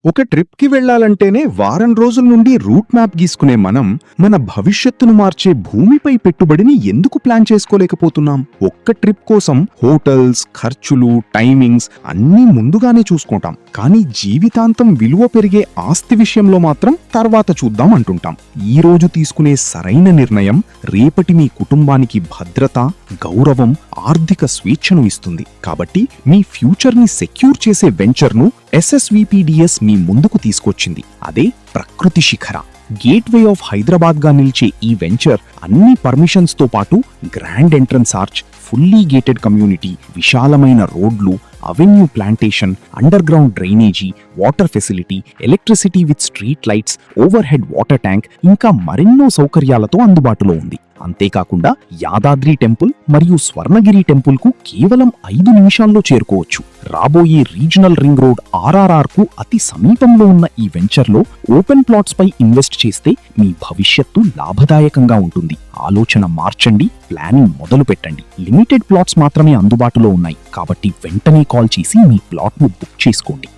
ఒక ట్రిప్కి వెళ్లాలంటేనే వారం రోజుల నుండి రూట్ మ్యాప్ గీసుకునే మనం మన భవిష్యత్తును మార్చే భూమిపై పెట్టుబడిని ఎందుకు ప్లాన్ చేసుకోలేకపోతున్నాం? ఒక్క ట్రిప్ కోసం హోటల్స్, ఖర్చులు, టైమింగ్స్ అన్నీ ముందుగానే చూసుకుంటాం. కానీ జీవితాంతం విలువ పెరిగే ఆస్తి విషయంలో మాత్రం తర్వాత చూద్దాం అంటుంటాం. ఈ రోజు తీసుకునే సరైన నిర్ణయం రేపటి మీ కుటుంబానికి భద్రత, గౌరవం, ఆర్థిక స్వేచ్ఛను ఇస్తుంది. కాబట్టి మీ ఫ్యూచర్ని సెక్యూర్ చేసే వెంచర్ను SSVPDS మీ ముందుకు తీసుకొచ్చింది. అదే ప్రకృతి శిఖర. గేట్వే ఆఫ్ హైదరాబాద్గా నిలిచే ఈ వెంచర్ అన్ని పర్మిషన్స్ తో పాటు grand entrance arch, fully gated community, విశాలమైన రోడ్లు, avenue plantation, under ground drainage, water facility, electricity with street lights, over head water tank ఇంకా మరెన్నో సౌకర్యాలతో అందుబాటులో ఉంది. అంతేకాకుండా యాదాద్రి టెంపుల్ మరియు స్వర్ణగిరి టెంపుల్ కు కేవలం 5 నిమిషాల్లో చేరుకోవచ్చు. రాబోయే రీజనల్ రింగ్ రోడ్ RRR కు అతి సమీపంలో ఉన్న ఈ వెంచర్లో ఓపెన్ ప్లాట్స్ పై ఇన్వెస్ట్ చేస్తే మీ భవిష్యత్తు లాభదాయకంగా ఉంటుంది. ఆలోచన మార్చండి, ప్లానింగ్ మొదలు పెట్టండి. లిమిటెడ్ ప్లాట్స్ మాత్రమే అందుబాటులో ఉన్నాయి కాబట్టి వెంటనే కాల్ చేసి మీ ప్లాట్ను బుక్ చేసుకోండి.